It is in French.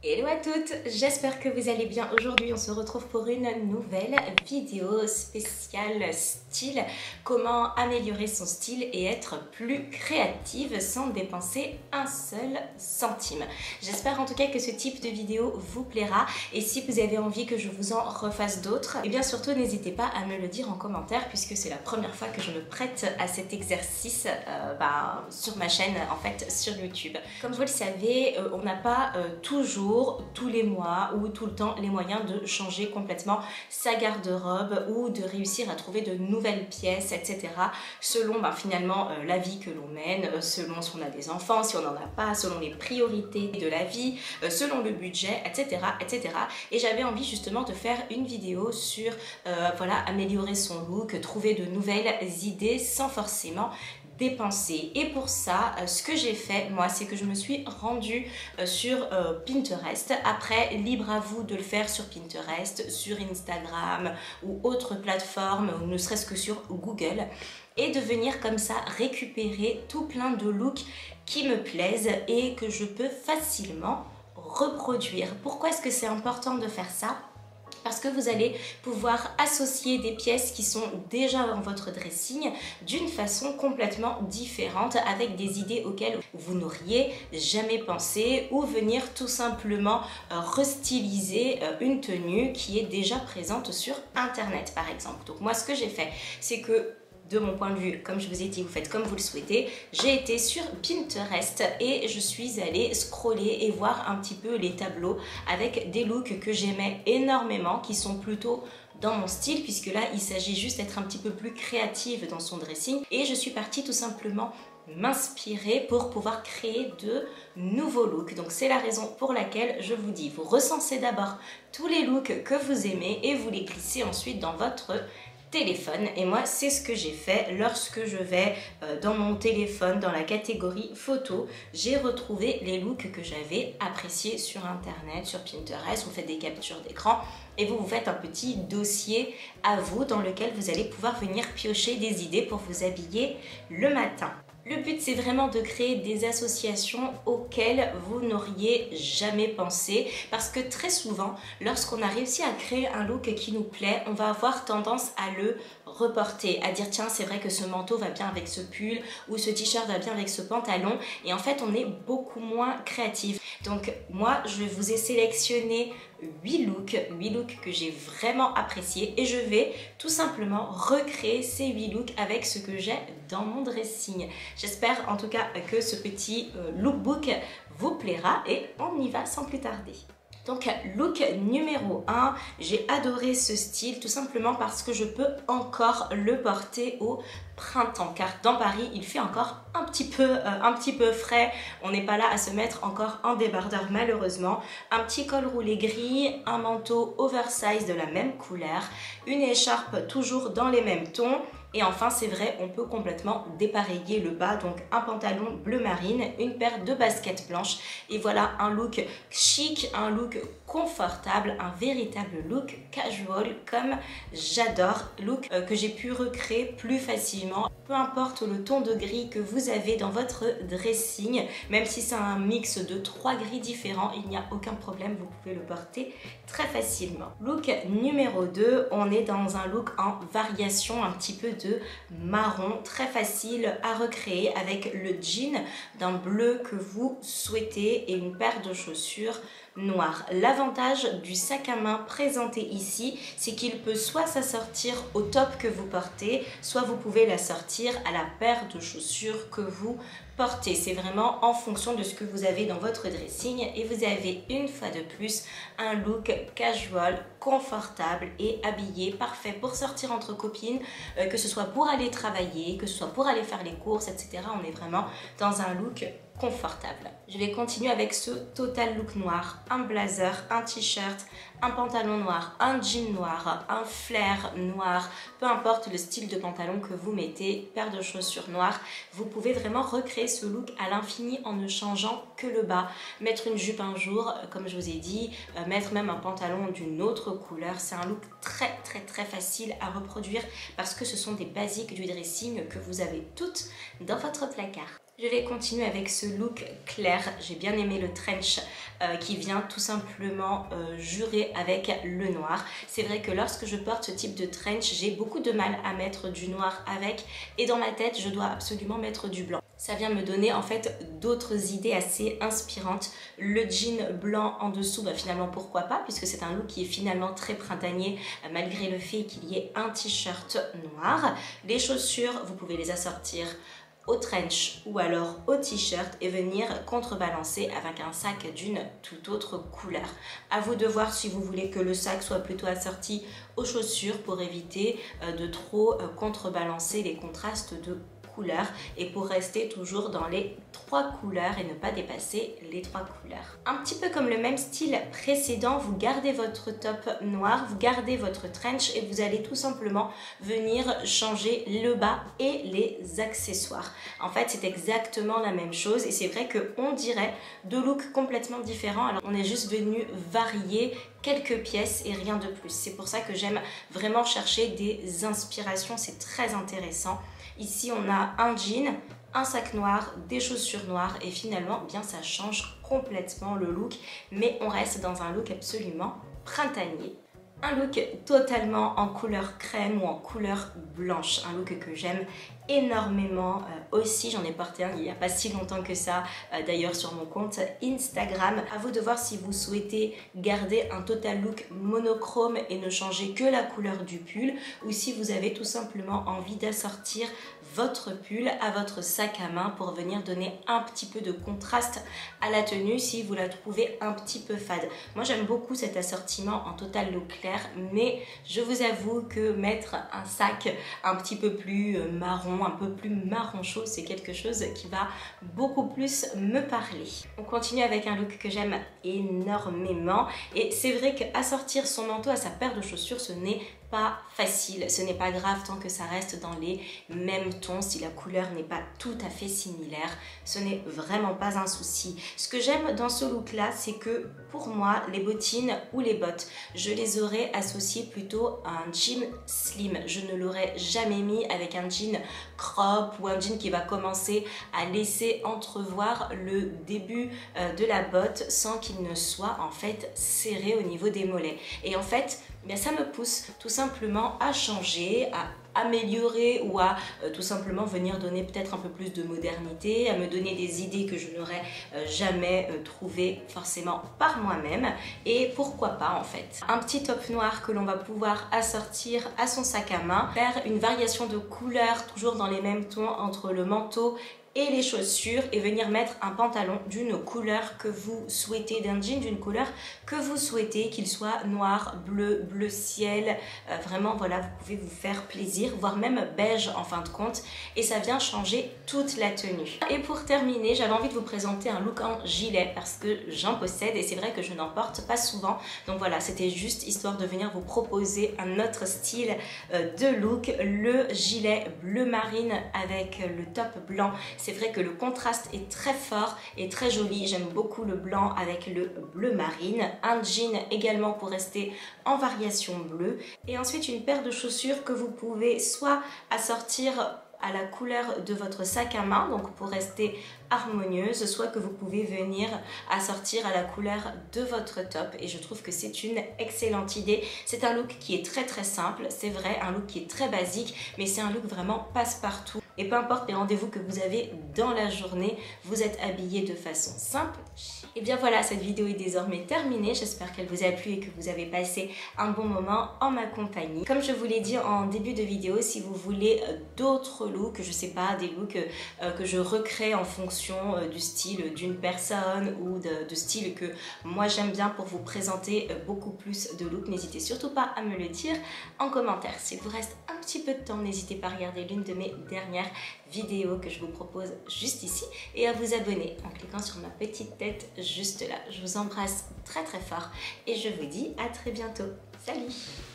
Hello à toutes, j'espère que vous allez bien. Aujourd'hui on se retrouve pour une nouvelle vidéo spéciale style, comment améliorer son style et être plus créative sans dépenser un seul centime. J'espère en tout cas que ce type de vidéo vous plaira et si vous avez envie que je vous en refasse d'autres, et bien surtout n'hésitez pas à me le dire en commentaire puisque c'est la première fois que je me prête à cet exercice sur ma chaîne, en fait sur YouTube. Comme vous le savez, on n'a pas toujours, tous les mois ou tout le temps les moyens de changer complètement sa garde-robe ou de réussir à trouver de nouvelles pièces, etc. selon finalement la vie que l'on mène, selon si on a des enfants, si on n'en a pas, selon les priorités de la vie, selon le budget, etc. etc. Et j'avais envie justement de faire une vidéo sur voilà, améliorer son look, trouver de nouvelles idées sans forcément dépenser. Et pour ça, ce que j'ai fait moi, c'est que je me suis rendue sur Pinterest. Après, libre à vous de le faire sur Pinterest, sur Instagram ou autre plateforme, ou ne serait-ce que sur Google, et de venir comme ça récupérer tout plein de looks qui me plaisent et que je peux facilement reproduire. Pourquoi est-ce que c'est important de faire ça ? Parce que vous allez pouvoir associer des pièces qui sont déjà dans votre dressing d'une façon complètement différente, avec des idées auxquelles vous n'auriez jamais pensé, ou venir tout simplement restyliser une tenue qui est déjà présente sur internet par exemple. Donc moi ce que j'ai fait, c'est que de mon point de vue, comme je vous ai dit, vous faites comme vous le souhaitez. J'ai été sur Pinterest et je suis allée scroller et voir un petit peu les tableaux avec des looks que j'aimais énormément, qui sont plutôt dans mon style, puisque là il s'agit juste d'être un petit peu plus créative dans son dressing. Et je suis partie tout simplement m'inspirer pour pouvoir créer de nouveaux looks. Donc c'est la raison pour laquelle je vous dis, vous recensez d'abord tous les looks que vous aimez et vous les glissez ensuite dans votre téléphone. Et moi c'est ce que j'ai fait. Lorsque je vais dans mon téléphone, dans la catégorie photo, j'ai retrouvé les looks que j'avais appréciés sur internet, sur Pinterest. Vous faites des captures d'écran et vous faites un petit dossier à vous dans lequel vous allez pouvoir venir piocher des idées pour vous habiller le matin. Le but, c'est vraiment de créer des associations auxquelles vous n'auriez jamais pensé, parce que très souvent, lorsqu'on a réussi à créer un look qui nous plaît, on va avoir tendance à le reporter, à dire tiens, c'est vrai que ce manteau va bien avec ce pull ou ce t-shirt va bien avec ce pantalon, et en fait on est beaucoup moins créatif. Donc moi je vous ai sélectionné 8 looks que j'ai vraiment appréciés et je vais tout simplement recréer ces 8 looks avec ce que j'ai dans mon dressing. J'espère en tout cas que ce petit lookbook vous plaira et on y va sans plus tarder. Donc look numéro 1, j'ai adoré ce style tout simplement parce que je peux encore le porter au printemps, car dans Paris il fait encore un petit peu frais. On n'est pas là à se mettre encore en débardeur malheureusement. Un petit col roulé gris, un manteau oversize de la même couleur, une écharpe toujours dans les mêmes tons. Et enfin, c'est vrai, on peut complètement dépareiller le bas, donc un pantalon bleu marine, une paire de baskets blanches. Et voilà un look chic, un look confortable, un véritable look casual comme j'adore. Look que j'ai pu recréer plus facilement. Peu importe le ton de gris que vous avez dans votre dressing, même si c'est un mix de 3 gris différents, il n'y a aucun problème, vous pouvez le porter très facilement. Look numéro 2, on est dans un look en variation un petit peu de marron, très facile à recréer avec le jean d'un bleu que vous souhaitez et une paire de chaussures noires. L'avantage du sac à main présenté ici, c'est qu'il peut soit s'assortir au top que vous portez, soit vous pouvez l'assortir à la paire de chaussures que vous portez. C'est vraiment en fonction de ce que vous avez dans votre dressing et vous avez une fois de plus un look casual, confortable et habillé, parfait pour sortir entre copines, que ce soit pour aller travailler, que ce soit pour aller faire les courses, etc. On est vraiment dans un look confortable. Je vais continuer avec ce total look noir, un blazer, un t-shirt, un pantalon noir, un jean noir, un flair noir, peu importe le style de pantalon que vous mettez, paire de chaussures noires, vous pouvez vraiment recréer ce look à l'infini en ne changeant que le bas. Mettre une jupe un jour, comme je vous ai dit, mettre même un pantalon d'une autre couleur, c'est un look très facile à reproduire parce que ce sont des basiques du dressing que vous avez toutes dans votre placard. Je vais continuer avec ce look clair. J'ai bien aimé le trench qui vient tout simplement jurer avec le noir. C'est vrai que lorsque je porte ce type de trench, j'ai beaucoup de mal à mettre du noir avec et dans ma tête, je dois absolument mettre du blanc. Ça vient me donner en fait d'autres idées assez inspirantes. Le jean blanc en dessous, finalement pourquoi pas, puisque c'est un look qui est finalement très printanier malgré le fait qu'il y ait un t-shirt noir. Les chaussures, vous pouvez les assortir au trench ou alors au t-shirt et venir contrebalancer avec un sac d'une toute autre couleur. À vous de voir si vous voulez que le sac soit plutôt assorti aux chaussures pour éviter de trop contrebalancer les contrastes de couleurs et pour rester toujours dans les 3 couleurs et ne pas dépasser les 3 couleurs. Un petit peu comme le même style précédent, vous gardez votre top noir, vous gardez votre trench et vous allez tout simplement venir changer le bas et les accessoires. En fait, c'est exactement la même chose et c'est vrai qu'on dirait 2 looks complètement différents. Alors, on est juste venu varier quelques pièces et rien de plus. C'est pour ça que j'aime vraiment chercher des inspirations, c'est très intéressant. Ici, on a un jean, un sac noir, des chaussures noires et finalement, bien ça change complètement le look, mais on reste dans un look absolument printanier. Un look totalement en couleur crème ou en couleur blanche, un look que j'aime énormément aussi. J'en ai porté un il n'y a pas si longtemps que ça, d'ailleurs sur mon compte Instagram. À vous de voir si vous souhaitez garder un total look monochrome et ne changer que la couleur du pull ou si vous avez tout simplement envie d'assortir votre pull à votre sac à main pour venir donner un petit peu de contraste à la tenue si vous la trouvez un petit peu fade. Moi j'aime beaucoup cet assortiment en total look clair, mais je vous avoue que mettre un sac un petit peu plus marron, un peu plus marron chaud, c'est quelque chose qui va beaucoup plus me parler. On continue avec un look que j'aime énormément et c'est vrai qu'assortir son manteau à sa paire de chaussures, ce n'est pas facile, ce n'est pas grave tant que ça reste dans les mêmes tons, si la couleur n'est pas tout à fait similaire, ce n'est vraiment pas un souci. Ce que j'aime dans ce look là, c'est que pour moi, les bottines ou les bottes, je les aurais associées plutôt à un jean slim. Je ne l'aurais jamais mis avec un jean crop ou un jean qui va commencer à laisser entrevoir le début de la botte sans qu'il ne soit en fait serré au niveau des mollets. Et en fait, ça me pousse tout simplement à changer, à améliorer ou à tout simplement venir donner peut-être un peu plus de modernité, à me donner des idées que je n'aurais jamais trouvées forcément par moi-même et pourquoi pas en fait. Un petit top noir que l'on va pouvoir assortir à son sac à main, faire une variation de couleurs toujours dans les mêmes tons entre le manteau et les chaussures et venir mettre un pantalon d'une couleur que vous souhaitez, d'un jean d'une couleur que vous souhaitez, qu'il soit noir, bleu, bleu ciel, vraiment voilà, vous pouvez vous faire plaisir, voire même beige en fin de compte et ça vient changer toute la tenue. Et pour terminer, j'avais envie de vous présenter un look en gilet parce que j'en possède et c'est vrai que je n'en porte pas souvent, donc voilà, c'était juste histoire de venir vous proposer un autre style de look, le gilet bleu marine avec le top blanc. C'est vrai que le contraste est très fort et très joli. J'aime beaucoup le blanc avec le bleu marine. Un jean également pour rester en variation bleue. Et ensuite une paire de chaussures que vous pouvez soit assortir à la couleur de votre sac à main, donc pour rester harmonieuse, soit que vous pouvez venir assortir à la couleur de votre top et je trouve que c'est une excellente idée. C'est un look qui est très très simple, c'est vrai, un look qui est très basique, mais c'est un look vraiment passe-partout. Et peu importe les rendez-vous que vous avez dans la journée, vous êtes habillé de façon simple. Et bien voilà, cette vidéo est désormais terminée. J'espère qu'elle vous a plu et que vous avez passé un bon moment en ma compagnie. Comme je vous l'ai dit en début de vidéo, si vous voulez d'autres looks, je sais pas, des looks que je recrée en fonction du style d'une personne ou de style que moi j'aime bien pour vous présenter beaucoup plus de looks, n'hésitez surtout pas à me le dire en commentaire. S'il vous reste un petit peu de temps, n'hésitez pas à regarder l'une de mes dernières vidéos que je vous propose juste ici et à vous abonner en cliquant sur ma petite tête juste là. Je vous embrasse très très fort et je vous dis à très bientôt. Salut!